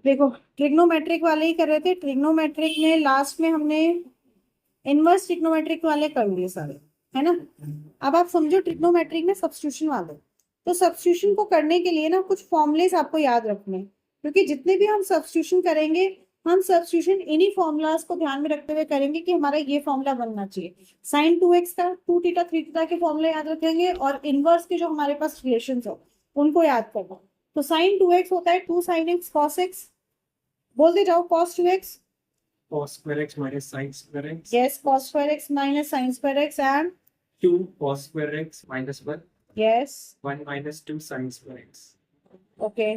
देखो ट्रिग्नोमेट्रिक वाले ही कर रहे थे, ट्रिग्नोमेट्रिक में लास्ट में हमने इनवर्स ट्रिग्नोमेट्रिक वाले कर लिए सारे, है ना। अब आप समझो ट्रिग्नोमेट्रिक में सब्स्टिट्यूशन वाले, तो सब्स्टिट्यूशन को करने के लिए ना कुछ फॉर्मूलेस आपको याद रखने हैं, क्योंकि जितने भी हम सब्स्टिट्यूशन करेंगे, हम सब्स्टिट्यूशन इन्हीं फॉर्मूलाज को ध्यान में रखते हुए करेंगे कि हमारा ये फॉर्मूला बनना चाहिए। साइन 2x का 2 थीटा 3 थीटा के फॉर्मूले याद रखेंगे, और इनवर्स के जो हमारे पास रिलेशन हो उनको याद करना। तो साइन 2x होता है 2 sin x cos x, बोलते जाओ cos 2x। cos square x minus sin square x. Yes, cos square x minus sin square x and 2 cos square x minus 1. yes, 1 minus 2 sin square x. okay।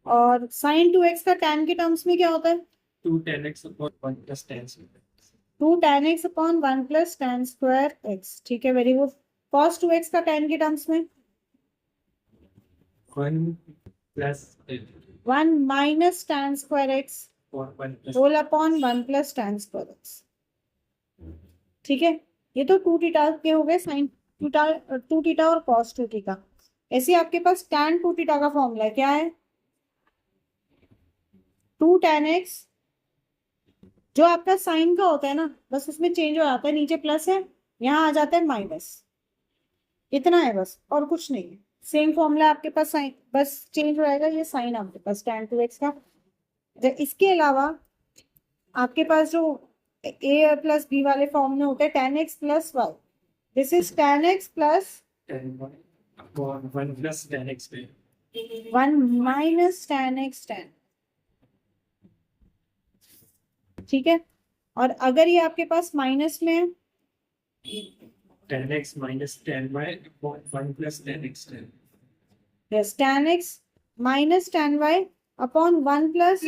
और sin 2x का tan के terms में क्या होता है? 2 tan x upon 1 plus tan square x. 2 tan x upon 1 plus tan square x, ठीक है, very good. cos 2x का tan के टर्म्स में 1 plus 1 minus tan square x or 1 plus whole upon 1 plus tan square x, ठीक है। ये तो 2 theta के हो गए, साइन 2 थीटा और cos 2 थीटा। ऐसे आपके पास tan 2 थीटा का फॉर्मूला क्या है? 2 tan x, जो आपका साइन का होता है ना, बस उसमें चेंज हो जाता है, नीचे प्लस है, यहाँ आ जाता है माइनस, इतना है बस, और कुछ नहीं है। सेम फॉर्मूला आपके पास, साइन बस चेंज हो जाएगा, ये साइन आपके पास tan 2x का। इसके अलावा आपके पास जो a प्लस बी वाले फॉर्म में होते हैं tan x plus y, this is tan x प्लस tan y upon 1 plus tan x square. 1 minus tan x tan, ठीक है। और अगर ये आपके पास माइनस में है, tan x minus tan y upon 1 plus tan x tan. Yes tan x minus tan y upon 1 plus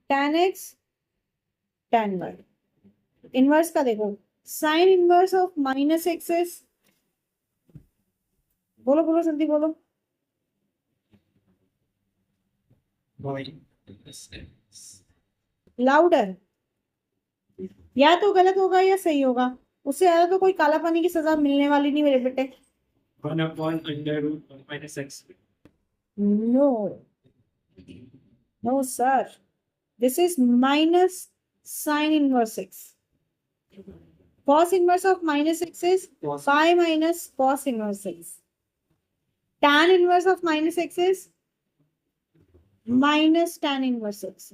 tan x tan y। Inverse का देखो, sine inverse of minus x, बोलो बोलो जल्दी बोलो। y plus x. लाउडर, या तो गलत होगा या सही होगा, उससे ज्यादा तो कोई काला पानी की सजा मिलने वाली नहीं मेरे बेटे। 1 upon under root 1 minus x. No, no sir, this is minus sine inverse x. cos inverse of minus x is Cos pi minus cos inverse x. Tan inverse of minus x is minus tan inverse x।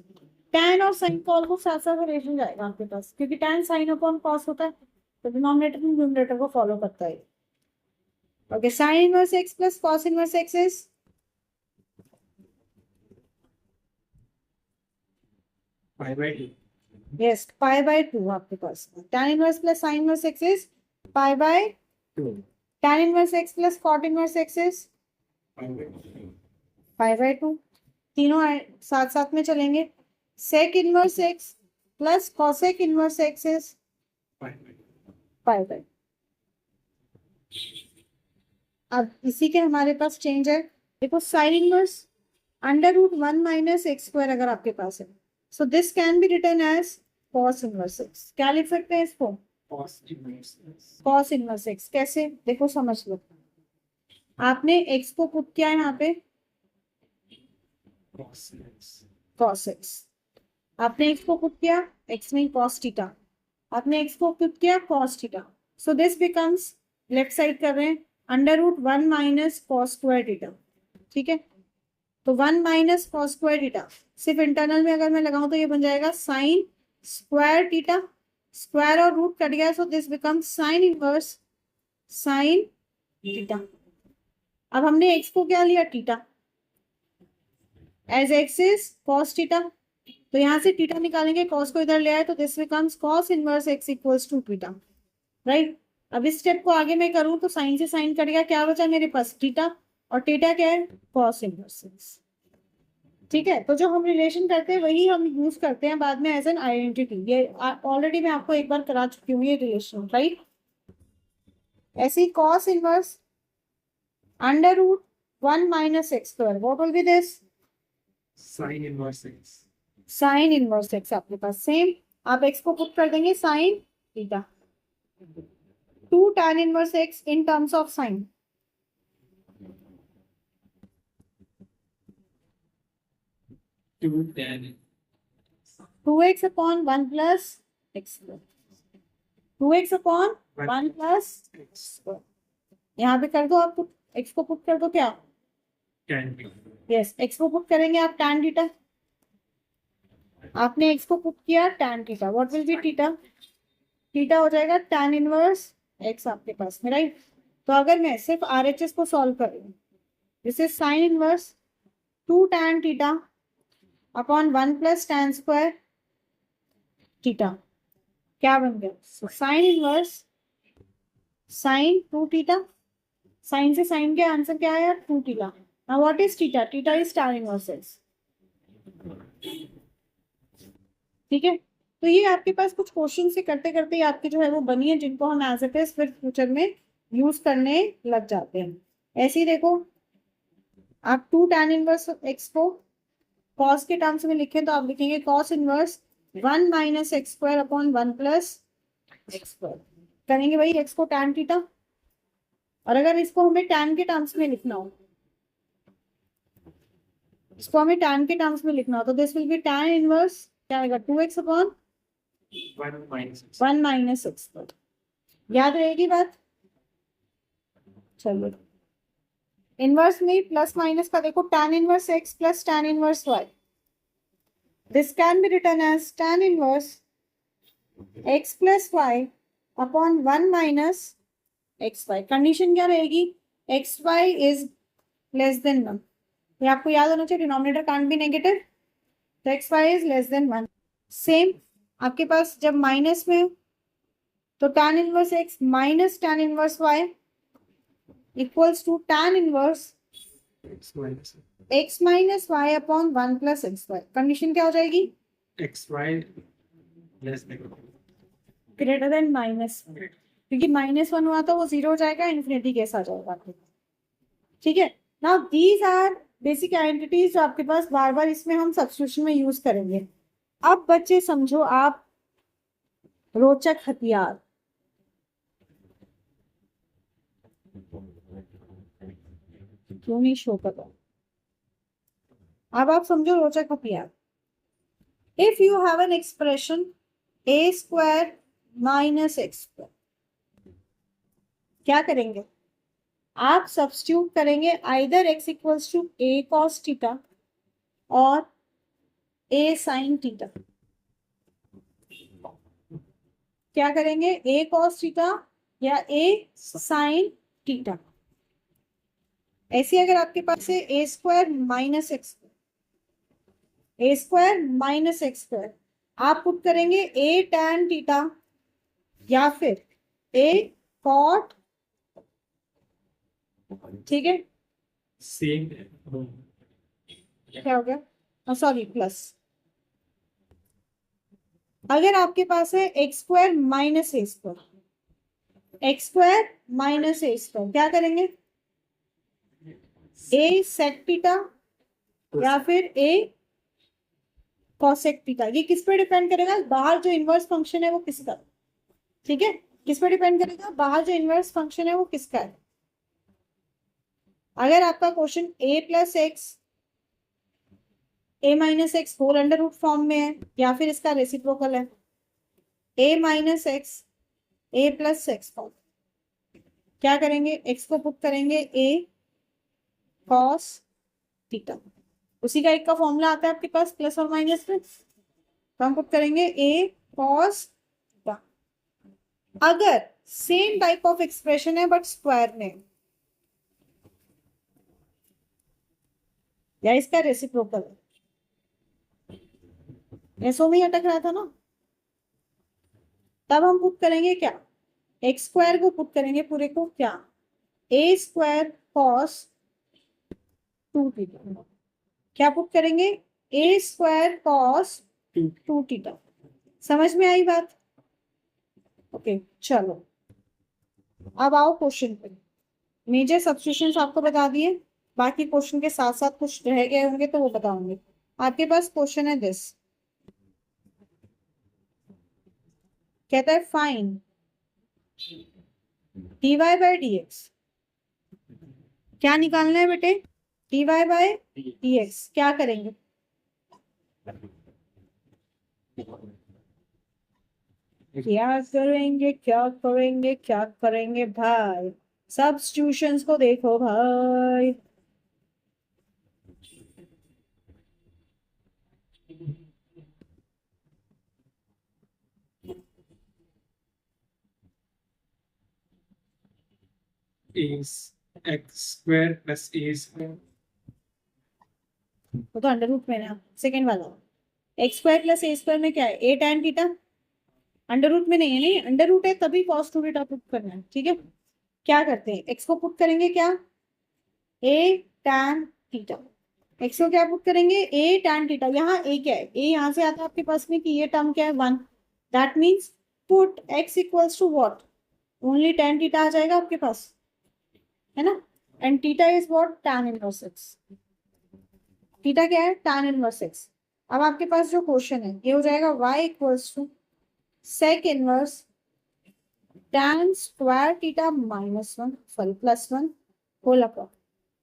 tan और sin का almost साथ साथ relation जाएगा आपके पास, क्योंकि tan sin upon cos होता है, तो डिनोमिनेटर न्यूमरेटर को फॉलो करता है। Okay, sin inverse x plus cos inverse x is pi by 2. yes pi by 2 आपके पास। tan inverse plus sin inverse x is pi by 2. tan inverse x plus cot inverse x is Pi by 2. pi by 2। तीनों साथ साथ में चलेंगे। sec inverse x plus cosec inverse x is Pi by 2. Pi by. अब इसी के हमारे पास चेंज है, देखो sine inverse under root 1 minus x square अगर आपके पास है, so this can be written as cos inverse x। क्या लिख सकते हैं इसको? Cos inverse x. cos inverse x। कैसे, देखो समझ लो, आपने x को पुट किया है यहाँ पे Cos x. cos x, आपने x को पुट किया, x नहीं cos थीटा, आपने x को पुट किया cos theta, so this becomes, left side कर रहे हैं, under root 1 minus cos square theta, ठीक है। तो 1 माइनस cos स्क्वायर थीटा, सिर्फ इंटरनल में अगर मैं लगाऊं तो ये बन जाएगा साइन स्क्वायर थीटा, स्क्वायर और रूट कट गया, so this becomes sine inverse sine theta. अब हमने x को क्या लिया, theta, as x is cos theta, तो यहां से थीटा निकालेंगे, cos को इधर ले आए, तो this becomes cos inverse x equals to theta, right. अब इस स्टेप को आगे मैं करूं तो साइन से साइन कट गया, क्या बचा मेरे पास, थीटा, और थीटा क्या है, cos इनवर्स x, ठीक है। तो जो हम रिलेशन करते हैं वही हम यूज करते हैं बाद में एज एन आइडेंटिटी, ये ऑलरेडी मैं आपको एक बार करा चुकी हूँ ये रिलेशन, राइट। ऐसे ही cos inverse under root 1 minus x square, what will be this, Sin inverse x. Sine inverse x आपके पास सेम, आप एक्स को पुट कर देंगे sine theta, 2 tan inverse x in terms of sine, 2 tan 2x upon 1 plus x square, 2x upon 1 plus x square. यहाँ पे कर दो आप पुट, x को पुट कर दो क्या, tan यस x को पुट करेंगे आप tan थीटा, आपने x को पुट किया tan theta, what will B theta, theta हो जाएगा tan इनवर्स x आपके पास में, राइट। तो अगर मैं सिर्फ RHS को सॉल्व कर रही हूँ, this is sine inverse 2 tan theta upon 1 plus tan square theta, क्या बन गया, sine inverse sine 2 theta, sine से साइन के आंसर क्या आया 2 theta. Now what is theta, theta is tan inverse x, ठीक है। तो ये आपके पास कुछ क्वेश्चन से करते करते आपकी जो है वो बनी है, जिनको हम एज इट इज फिर फ्यूचर में यूज करने लग जाते हैं। ऐसे ही देखो, आप 2 tan इनवर्स x को कॉस के टर्म्स में लिखें तो आप लिखेंगे cos inverse 1 minus x square upon 1 plus x square, करेंगे भाई x को tan थीटा, और अगर इसको हमें tan के टर्म्स में लिखना हो, इसको हमें tan के टर्म्स में लिखना हो तो this will B tan inverse क्या आएगा 2x upon 1 minus x square, याद रहेगी बात। चलो इनवर्स में प्लस माइनस का देखो, tan इनवर्स x प्लस tan inverse y, this can be written as tan inverse x plus y upon 1 minus xy। Condition क्या रहेगी, xy इज लेस देन 1, ये आपको याद होना चाहिए, डिनोमिनेटर कांट बी नेगेटिव, तो xy is less than 1। Same आपके पास जब माइनस में हो तो tan inverse x minus tan inverse y equals to tan inverse x minus y upon 1 plus x y. Condition क्या हो जाएगी, xy less than greater than minus, क्योंकि -1 हुआ तो वो 0 हो जाएगा, इन्फिनिटी केस आ जाएगा, ठीक है। Now these are basic identities जो आपके पास बार बार इसमें हम सब्स्टिट्यूशन में यूज करेंगे। अब बच्चे समझो आप रोचक हथियार, क्यों नहीं शो कर रहा, अब आप समझो रोचक हथियार। If you have an expression a square minus x square, क्या करेंगे आप, सब्स्टिट्यूट करेंगे either x equals to a cos theta और a sin थीटा, क्या करेंगे a cos थीटा या a sin थीटा। ऐसे अगर आपके पास है a square minus x, a square minus x square, आप पुट करेंगे a tan थीटा या फिर a cot, ठीक है, same क्या हो गया, सॉरी प्लस। अगर आपके पास है एक्स स्क्वायर माइनस ए स्क्वायर, एक्स स्क्वायर माइनस ए स्क्वायर, क्या करेंगे ए सेक थीटा या फिर ए कॉसेक थीटा। ये किस पे डिपेंड करेगा, बाहर जो इनवर्स फंक्शन है वो किसका, ठीक है, किस पे डिपेंड करेगा, बाहर जो इनवर्स फंक्शन है वो किसका है। अगर आपका question a plus x a minus x whole under root form में है या फिर इसका रेसिप्रोकल है a minus x a plus x form, क्या करेंगे x को पुट करेंगे a cos थीटा, उसी का एक का फॉर्मूला आता है आपके पास प्लस और माइनस में, तो हम पुट करेंगे a cos थीटा। अगर सेम टाइप ऑफ एक्सप्रेशन है बट स्क्वायर में या इसका रेसिप्रोकल है, ऐसो में ही अटक रहा था ना, तब हम पुट करेंगे क्या, एक्स स्क्वायर को पुट करेंगे पूरे को क्या, ए स्क्वायर कॉस 2 थीटा, क्या पुट करेंगे ए स्क्वायर कॉस 2 थीटा। समझ में आई बात, ओके चलो अब आओ क्वेश्चन पे। मेजर सब्स्टिट्यूशंस आपको बता दिए, बाकी क्वेश्चन के साथ साथ कुछ रह गए होंगे तो वो बताऊंगे। आपके पास क्वेश्चन है दिस, कहता है फाइंड dy बाय dx, क्या निकालना है बेटे, dy बाय dx, क्या करेंगे क्या करेंगे क्या करेंगे क्या करेंगे भाई, सब्स्टिट्यूशंस को देखो भाई। is x square plus a square. वो तो अंडर रूट में ना, सेकेंड वाला एक्स स्क्वायर प्लस ए स्क्वायर में क्या है, ए टैन थीटा। अंडर रूट में नहीं है, नहीं अंडर रूट है तभी कॉस टू थीटा पुट करना है, ठीक है। क्या करते हैं, एक्स को पुट करेंगे क्या, ए टैन थीटा। एक्स को क्या पुट करेंगे, ए टैन थीटा। यहाँ ए क्या है, ए यहाँ से आता है आपके पास में कि ये टर्म क्या है 1, that means put x equals to what, only tan theta आ जाएगा आपके पास, है ना। And theta is what, tan inverse x. Theta क्या है, टैन इनवर्स एक्स। अब आपके पास जो क्वेश्चन है ये हो जाएगा y equals to sec inverse tan square theta minus 1 sorry plus 1 whole upon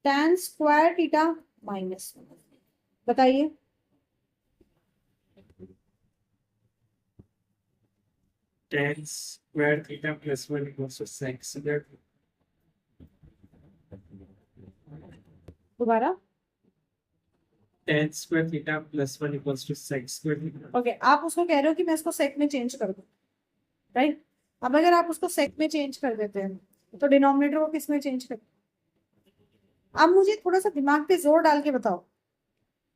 tan square theta minus 1। बताइए Tan square theta plus 1 equals to sec square. दोबारा। Tan square theta plus 1 equals to sec square theta. Okay आप उसको कह रहे हो कि मैं इसको सेक में चेंज कर दूं, राइट। अब अगर आप उसको सेक में चेंज कर देते हैं तो डिनोमिनेटर को किस में चेंज कर। अब मुझे थोड़ा सा दिमाग पे जोर डाल के बताओ,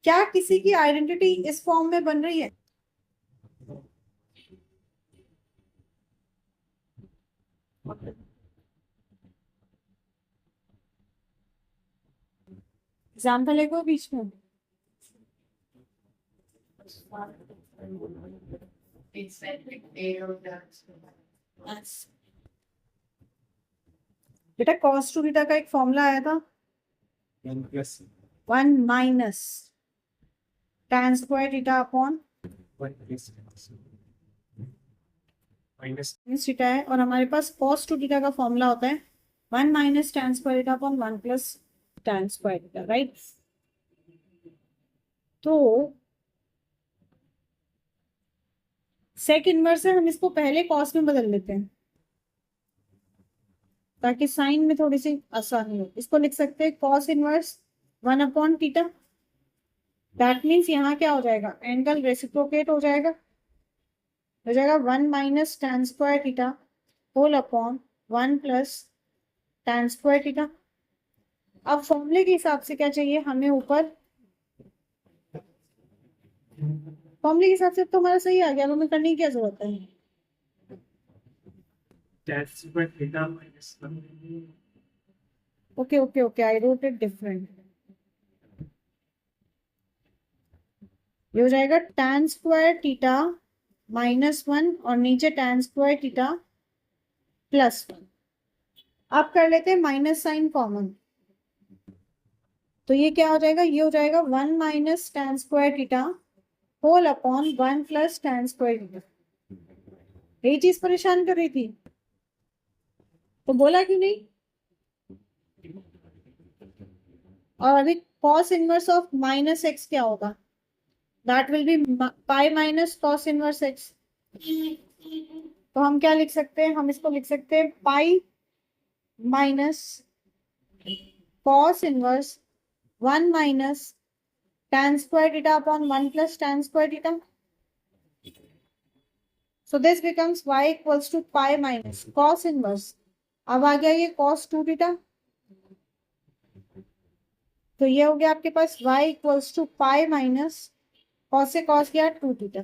क्या किसी की आइडेंटिटी इस फॉर्म में बन रही है। एग्जाम्पल है कोई बीच में, बेटा कॉस टू थीटा का एक फॉर्मूला आया था 1 plus 1 minus tan square theta upon 1 plus minus theta है, और हमारे पास कॉस टू थीटा का फॉर्मूला होता है 1 minus tan square theta upon 1 plus tan square theta, right. तो सेक इनवर्स है, हम इसको पहले कॉस में बदल लेते हैं ताकि साइन में थोड़ी सी आसानी हो। इसको लिख सकते हैं cos inverse 1 upon theta. That means यहाँ क्या हो जाएगा, एंगल रेसिप्रोकेट हो जाएगा, 1 minus tan square theta whole upon 1 plus tan square theta. अब फॉर्मूले के हिसाब से क्या चाहिए हमें ऊपर, फॉर्मूले के हिसाब से तो हमारा सही आ गया, हमें करने की क्या जरूरत है। tan square theta minus 1. Okay okay okay I wrote it different. ये हो जाएगा टैन स्क्वायर थीटा माइनस 1 और नीचे टैन स्क्वायर थीटा प्लस 1। अब कर लेते हैं माइनस साइन कॉमन, तो ये क्या हो जाएगा, ये हो जाएगा 1 minus tan square theta whole upon 1 plus tan square theta. यही चीज परेशान कर रही थी तो बोला क्यों नहीं। और अभी cos inverse of minus x क्या होगा, that will be pi minus cos inverse x. तो हम क्या लिख सकते हैं, हम इसको लिख सकते हैं pi minus cos inverse 1 minus tan square theta upon 1 plus tan square theta. So this becomes y equals to pi minus cos inverse. अब आ गया ये cos 2 theta, तो ये हो गया आपके पास y equals to pi minus cos से cos गया 2 theta।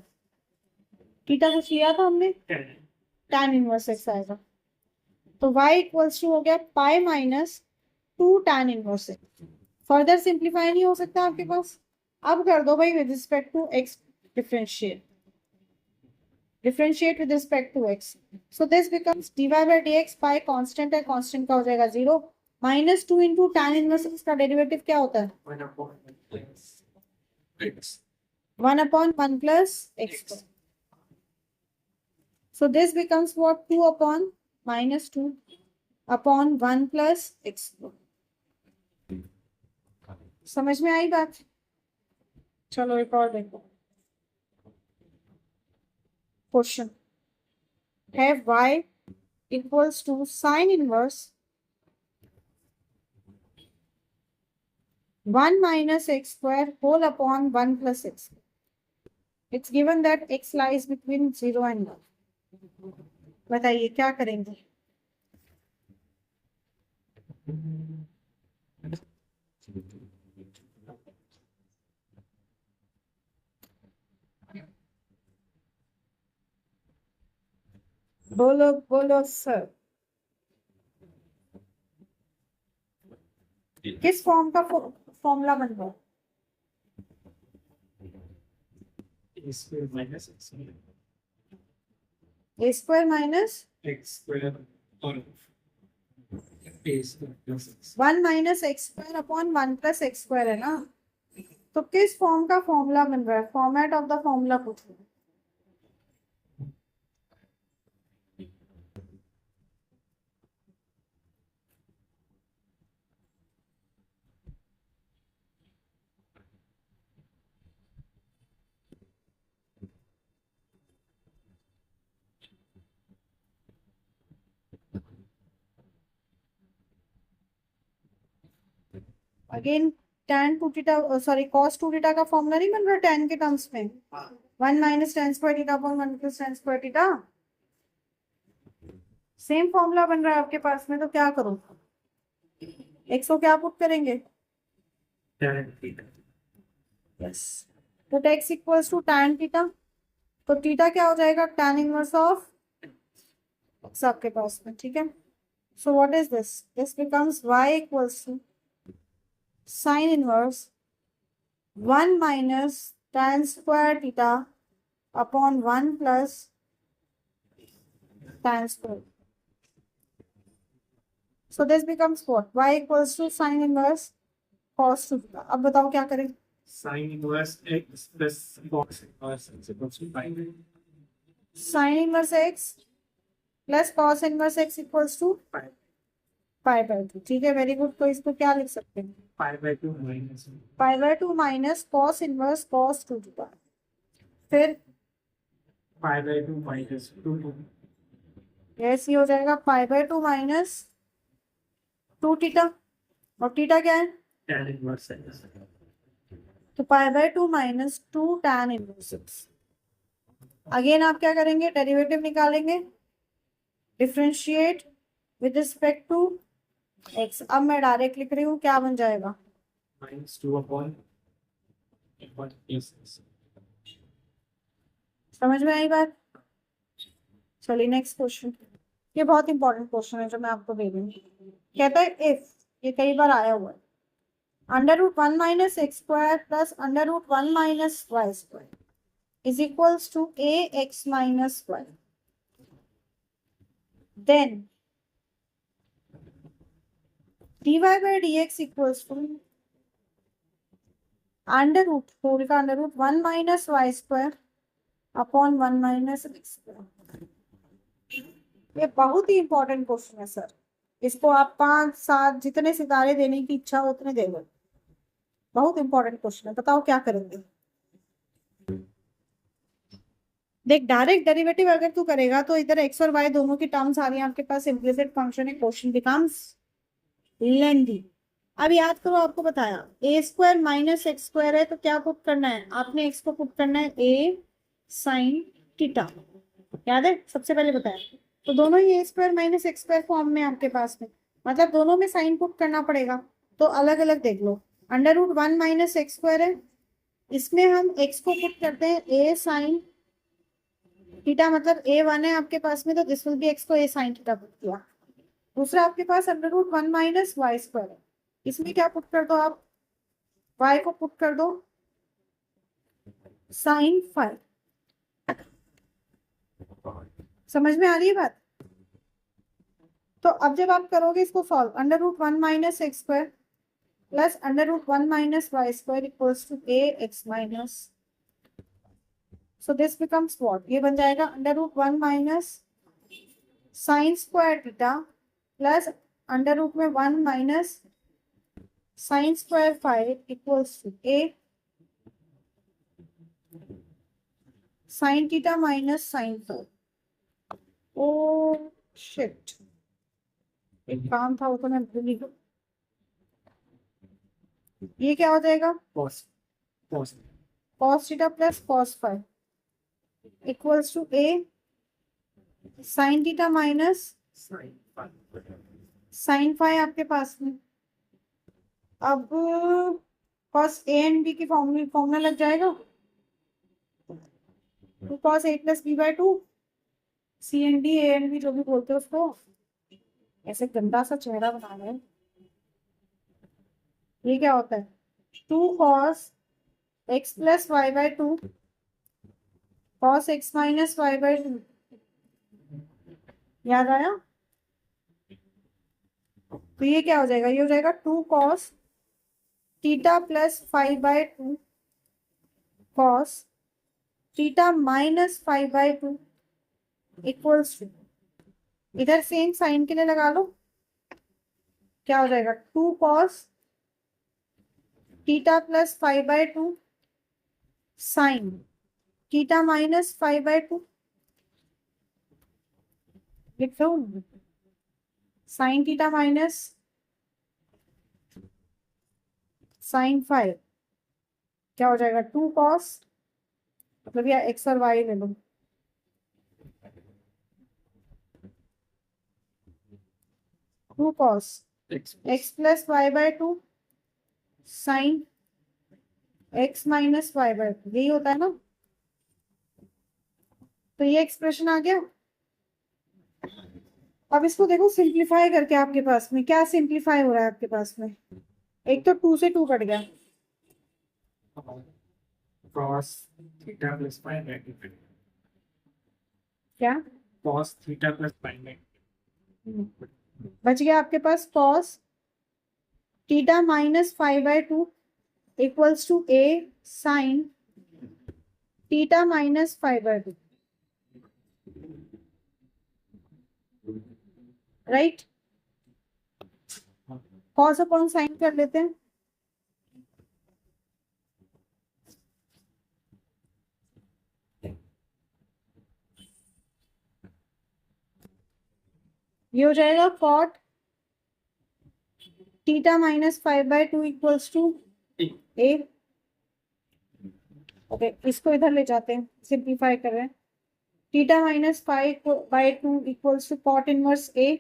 थीटा कुछ लिया था हमने, tan इनवर्स x आएगा, तो y equals to हो गया pi minus 2 tan inverse x। Further simplify नहीं हो सकता आपके पास। अब कर दो भाई with respect to x differentiate with respect to x. So this becomes dy by dx by constant है, कांस्टेंट का हो जाएगा 0 माइनस 2 इंटू tan इनवर्स का डेरिवेटिव क्या होता है 1 upon 1 plus x. 1 upon 1 plus x. So this becomes what 2 upon minus 2 upon 1 plus x. समझ में आई बात। चलो एक और देखो, क्वेश्चन है y equals to sin inverse 1 minus x square whole upon 1 plus x. It's given that x lies between 0 and 1. बताइए क्या करेंगे? बोलो बोलो सर, किस फॉर्म का फॉर्मूला बन रहा है? A square minus x square. A square minus X square or A square plus x. 1 minus x square upon 1 plus x square है ना, तो किस फॉर्म का फॉर्मूला बन रहा है? फॉर्मेट ऑफ द फॉर्मूला पूछ रहे हैं। Again tan 2 theta sorry cos 2 theta का फॉर्मूला नहीं बन रहा tan के टर्म्स में, 1 minus tan square theta upon 1 plus tan square theta, same formula बन रहा है आपके पास में। तो क्या करूं? x को क्या पुट करेंगे? Tan theta. यस, तो x equals to tan theta, तो थीटा क्या हो जाएगा? tan इनवर्स ऑफ x आपके पास में, ठीक है। So what is this? This becomes y equals to sin inverse 1 minus tan square theta upon 1 plus tan square. So this becomes what? Y equals to sin inverse cos 2 theta. अब बताओ क्या करें? Sin inverse x plus cos inverse x equals to pi. Sin inverse x plus cos inverse x equals to Pi. Pi by 2, ठीक है, very good. तो इसको क्या लिख सकते हैं? Pi by 2 minus pi by 2 minus cos inverse cos 2 theta, फिर pi by 2 minus 2. ऐसे ही हो जाएगा पाई बाय 2 माइनस 2 थीटा, और थीटा क्या है? Tan inverse x. तो pi by 2 minus 2 tan inverse x। Again आप क्या करेंगे? डेरिवेटिव निकालेंगे, differentiate with respect to x। अब मैं डायरेक्ट लिख रही हूँ, क्या बन जाएगा? Minus 2 upon s. समझ में आई बात? चलिए नेक्स्ट क्वेश्चन, ये बहुत इंपॉर्टेंट क्वेश्चन है जो मैं आपको दे दूंगी। कहता है इफ, ये कई बार आया हुआ है, under root 1 minus x square plus under root 1 minus y square is equals to a x minus y, then dy by dx equals to under root, whole का under root 1 minus y square upon 1 minus x square. ये बहुत ही important question है sir, इसको आप 5-7 जितने सितारे देने की इच्छा हो उतने दे दो, बहुत इंपॉर्टेंट क्वेश्चन है। बताओ क्या करेंगे? देख, डायरेक्ट डेरिवेटिव अगर तू करेगा तो इधर एक्स और वाई दोनों की टर्म्स आ रही है आपके पास, इम्प्लिसिट फंक्शन है, क्वेश्चन बिकम्स लेंदी। अब याद करो, आपको बताया ए स्क्वायर माइनस एक्स स्क्वायर है, तो क्या पुट करना है आपने? एक्स को पुट करना है ए साइन थीटा, याद है सबसे पहले बताया। तो दोनों ही a square minus x square form में आपके पास में, मतलब दोनों में साइन पुट करना पड़ेगा। तो अलग अलग देख लो, under root 1 minus x square है, इसमें हम एक्स को पुट करते हैं ए साइन थीटा, मतलब ए 1 है आपके पास में, तो दिस विल बी एक्स को ए साइन थीटा पुट किया। दूसरा आपके पास under root 1 minus y square है, इसमें क्या पुट कर दो आप? y को पुट कर दो साइन 5। समझ में आ रही है बात? तो अब जब आप करोगे इसको solve, under root 1 minus x square plus under root 1 minus y square equals to a x minus, so this becomes what? ये बन जाएगा under root 1 minus sine square theta plus under root में 1 minus sine square 5 equals to a sine theta minus sine five. Oh shit, एक काम था वो तो मैं भूल ही गई। ये क्या हो जाएगा? cos cos cos theta plus cos five equals to a sine theta minus sin phi sine five आपके पास में। अब कॉस ए एंड बी की फॉर्मूला लग जाएगा, two cos A plus B by two, C and D, A and B जो भी बोलते हैं उसको। ऐसे गंदा सा चेहरा बना रहे हैं। ये क्या होता है? Two cos x plus y by two cos x minus y by two. याद आया? तो ये क्या हो जाएगा? ये हो जाएगा two cos theta plus five by two cos theta minus five by two equals to, इधर सेम साइन के लिए लगा लो, क्या हो जाएगा? Two cos theta plus five by two sine theta minus five by two. लिख दो, sine theta minus sine five क्या हो जाएगा? टू कॉस, मतलब या एक्स और वाई ले लो, two cos x x plus y by two sine x minus y by two, यही होता है ना? तो ये एक्सप्रेशन आ गया। अब इसको देखो सिंप्लीफाई करके, आपके पास में क्या सिंप्लीफाई हो रहा है आपके पास में? एक तो टू से टू कट गया, cos theta plus phi negative क्या cos theta plus phi negative बच गया आपके पास? Cos theta minus five by two equals to a sine theta minus five by two, right? Cos upon sine कर लेते हैं। ये हो जाएगा cot theta minus five by two equals to a. Okay, इसको इधर ले जाते हैं, सिंप्लीफाई कर रहे हैं। Theta minus five by two equals to cot inverse a,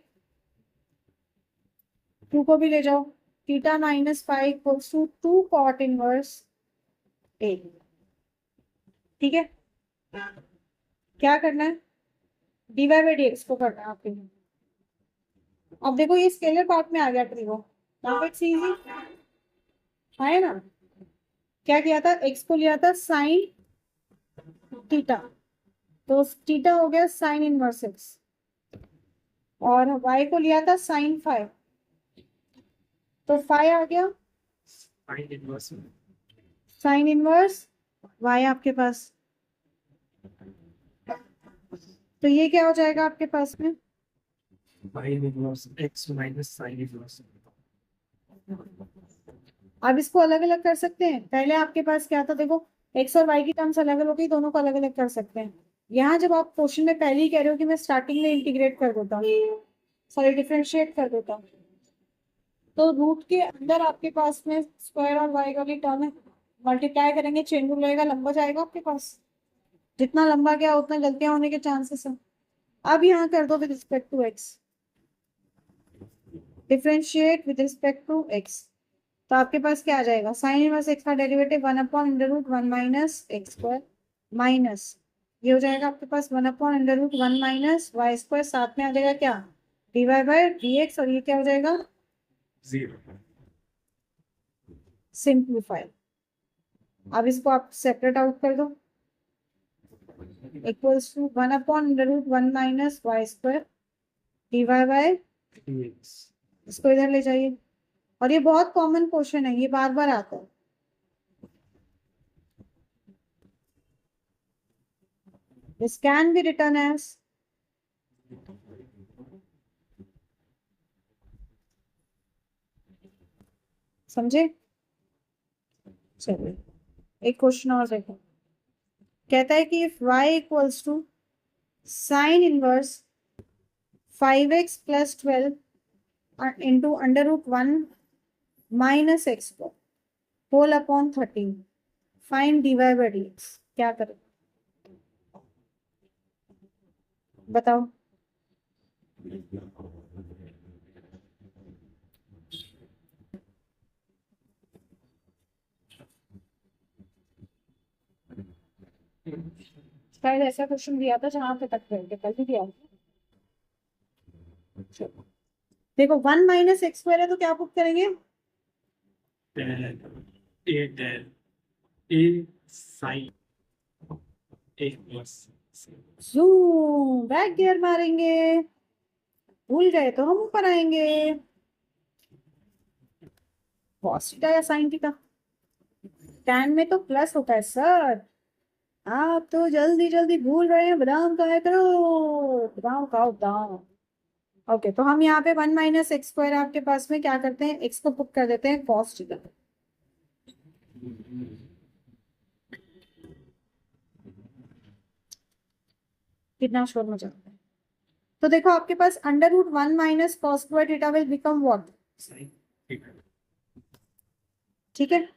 two को भी ले जाओ, theta minus five equals to to cot inverse ए। ठीक है, क्या करना है? dy बाई डी एक्स को करना है आपके लिए। अब देखो ये स्केलर पार्ट में आ गया ट्रिगो, इजी है ना? क्या किया था? एक्स को लिया था साइन थीटा, तो थीटा हो गया साइन इनवर्स एक्स, और वाई को लिया था साइन फाइव, तो फाइव आ गया sin inverse sine inverse y आपके पास। तो ये क्या हो जाएगा आपके पास में? sin inverse x minus sin inverse अब इसको अलग अलग कर सकते हैं। पहले आपके पास क्या था? देखो एक्स और वाई की टर्म्स अलग अलग हो गई, दोनों को अलग अलग कर सकते हैं। यहाँ जब आप क्वेश्चन में पहले ही कह रहे हो कि मैं स्टार्टिंग में इंटीग्रेट कर देता हूँ, सॉरी डिफरेंशिएट कर देता हूँ, तो रूट के अंदर आपके पास में स्क्वायर और वाई वाली टर्म है, मल्टीप्लाई करेंगे, चेन रूल रहेगा, लंबा जाएगा आपके पास। जितना लंबा गया उतना गलतियां होने के चांसेस है। अब यहाँ कर दो with respect to x, differentiate with respect to x, तो आपके पास क्या आ जाएगा? साइन इनवर्स एक्स का derivative one upon under root one minus x square minus, ये हो जाएगा आपके पास one upon under root one minus y square, साथ में आ जाएगा क्या? D y by d x, और ये क्या हो जाएगा? 0 सिंप्लीफाई। अब इसको आप सेपरेट आउट कर दो, equals to one upon under root one minus y square d y by, dx इसको इधर ले जाइए। और ये बहुत कॉमन क्वेश्चन है, ये बार बार आता है। This can be written as, समझे? चलिए एक क्वेश्चन और देखो। कहता है कि if y equals to sine inverse 5x plus 12 into under root 1 minus x whole upon 13 find dy by dx, क्या करें बताओ। शायद ऐसा क्वेश्चन दिया था जहां पे तक गए कल भी दिया था। चलो देखो 1 माइनस एक्स स्क्वायर है तो क्या पुट करेंगे, tan a sin a plus zoom back gear मारेंगे, भूल गए तो हम ऊपर आएंगे। कॉस थीटा या साइन थीटा, टैन में तो प्लस होता है सर, आप तो जल्दी जल्दी भूल रहे हैं, बादाम खाया करो, बादाम खाओ बादाम। ओके तो हम यहाँ पे 1 माइनस एक्स स्क्वायर आपके पास में क्या करते हैं, एक्स को पुट कर देते हैं कॉस थीटा। कितना शोर मचा रहा है। तो देखो आपके पास under root 1 minus cos square theta will become what, sin ठीक है।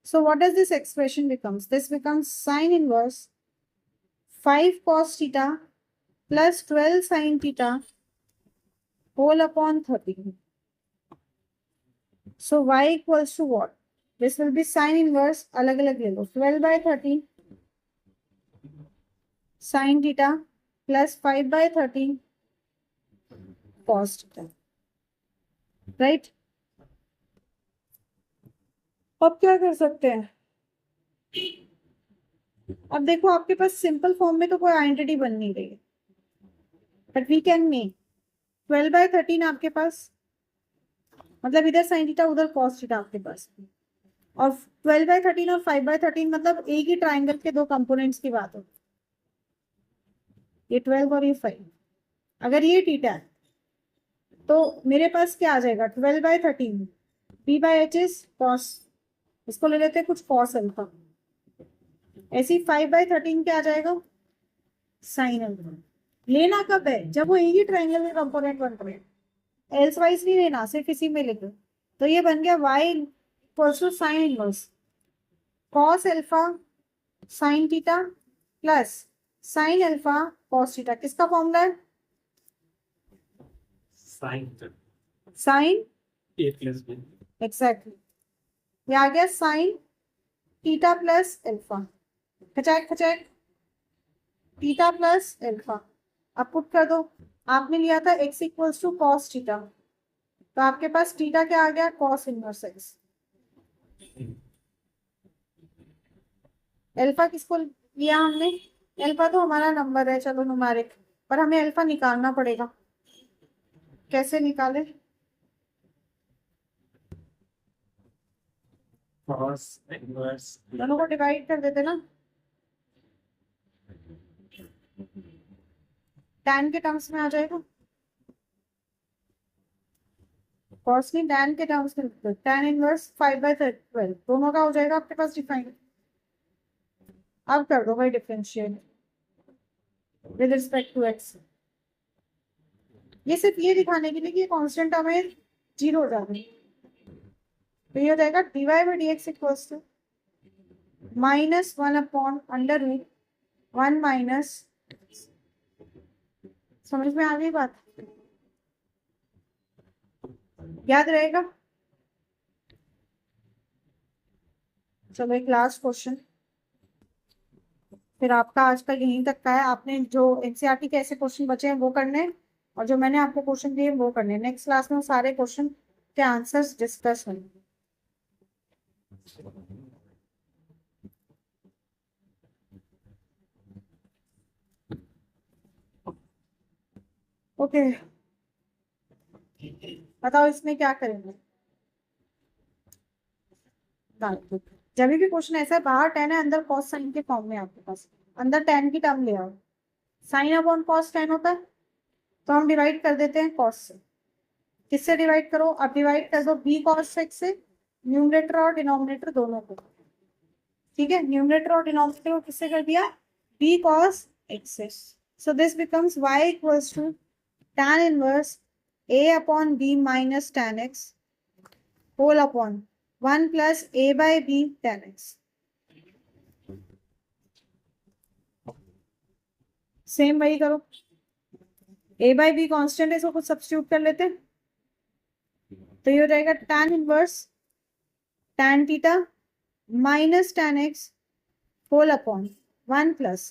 So what does this expression becomes, this becomes sine inverse 5 cos theta plus 12 sin theta whole upon 13। So y equals to what, this will be sine inverse, अलग अलग ले लो, 12/13 sin theta plus 5/13 cos theta, right. अब क्या कर सकते हैं, अब देखो आपके पास सिंपल फॉर्म में तो कोई आइडेंटिटी बन नहीं रही है, बट वी कैन मेक 12/13 आपके पास, मतलब इधर साइन थीटा उधर कॉस थीटा आपके पास, और 12/13 और 5/13 मतलब एक ही ट्राइंगल के दो कंपोनेंट्स की बात हो, ये 12 और ये 5। अगर ये थीटा है तो मेरे पास क्या आ जाएगा, 12/13 b/h इज कॉस, इसको ले लेते हैं कुछ कॉस अल्फा, ऐसे ही 5/13 क्या आ जाएगा, साइन अल्फा। लेना कब है, जब वो एक ही ट्राइंगल में कंपोनेंट बन रहे हैं, एल्स वाइज नहीं लेना, सिर्फ इसी में लिखो। तो ये बन गया y equals to sine inverse cos alpha sine theta plus sine alpha cos theta, किसका फॉर्मूला है, sin sine, a plus b exactly, ये आ गया साइन थीटा प्लस अल्फा, खचाक खचाक थीटा प्लस अल्फा। अब पुट कर दो, आपने लिया था x equals to cos theta, तो आपके पास थीटा क्या आ गया, कॉस इनवर्स x। अल्फा किसको लिया हमने, अल्फा तो हमारा नंबर है, चलो न्यूमेरिक, पर हमें अल्फा निकालना पड़ेगा, कैसे निकाले, cos inverse दोनों को डिवाइड कर देते ना, tan के टर्म्स में आ जाएगा, कॉस नहीं tan के टर्म्स में, tan इनवर्स 5/12 दोनों का हो जाएगा आपके पास डिफाइन। अब कर दो भाई differentiate with respect to x, ये सिर्फ ये दिखाने के लिए कि ये कांस्टेंट हमें 0 हो जाएगा, तो ये हो जाएगा dy by dx equals to -1 upon under root 1 minus, समझ में आ गई बात, याद रहेगा। चलो एक लास्ट क्वेश्चन, फिर आपका आज का यहीं तक का है, आपने जो एनसीईआरटी के ऐसे क्वेश्चन बचे हैं वो करने हैं, और जो मैंने आपको क्वेश्चन दिए वो करने हैं, नेक्स्ट क्लास में वो सारे क्वेश्चन के आंसर्स डिस्कस होंगे। ओके बताओ इसमें क्या करेंगे, जब भी क्वेश्चन ऐसा है, बाहर टेन है अंदर कॉस साइन के फॉर्म में आपके पास, अंदर टेन की टर्म ले आओ, साइन अपॉन कॉस टेन होता है, तो हम डिवाइड कर देते हैं कॉस से, किससे डिवाइड करो, अब डिवाइड कर दो बी कॉस एक्स से, न्यूमरेटर और डिनोमिनेटर दोनों को, ठीक है, न्यूमरेटर और डिनोमिनेटर को किससे कर दिया, b cos x. So this becomes y equals to tan inverse a upon b minus tan x whole upon 1 plus a by b tan x. Same वही करो, a by b कांस्टेंट है, इसको कुछ substitute कर लेते हैं, तो ये हो जाएगा tan inverse tan theta minus tan x whole upon 1 plus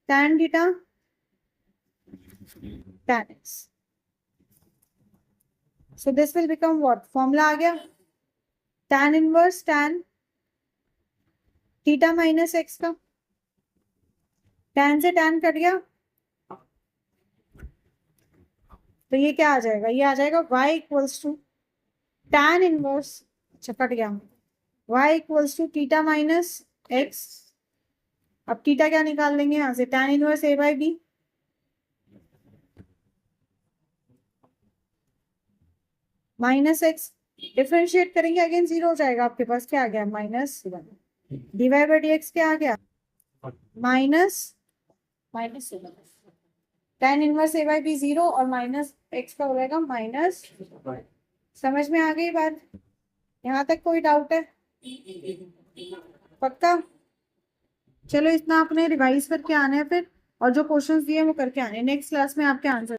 tan theta tan x. So this will become what? Formula आ गया tan inverse tan theta minus x का, tan से tan कट गया, तो ये क्या आ जाएगा, ये आ जाएगा y equals to tan inverse, अच्छा कट गया, y equals to theta minus x. अब थीटा क्या निकाल लेंगे यहाँ से, tan inverse a by B minus x, differentiate करेंगे अगेन जीरो हो जाएगा, आपके पास क्या आ गया minus dy by d x क्या आ गया माइनस tan inverse a by B zero और माइनस x का हो जाएगा माइनस. समझ में आ गई बात, यहाँ तक कोई डाउट है? पक्का? चलो इतना आपने रिवाइज करके आना है फिर, और जो क्वेश्चंस दिए वो करके आने, नेक्स्ट क्लास में आपके आंसर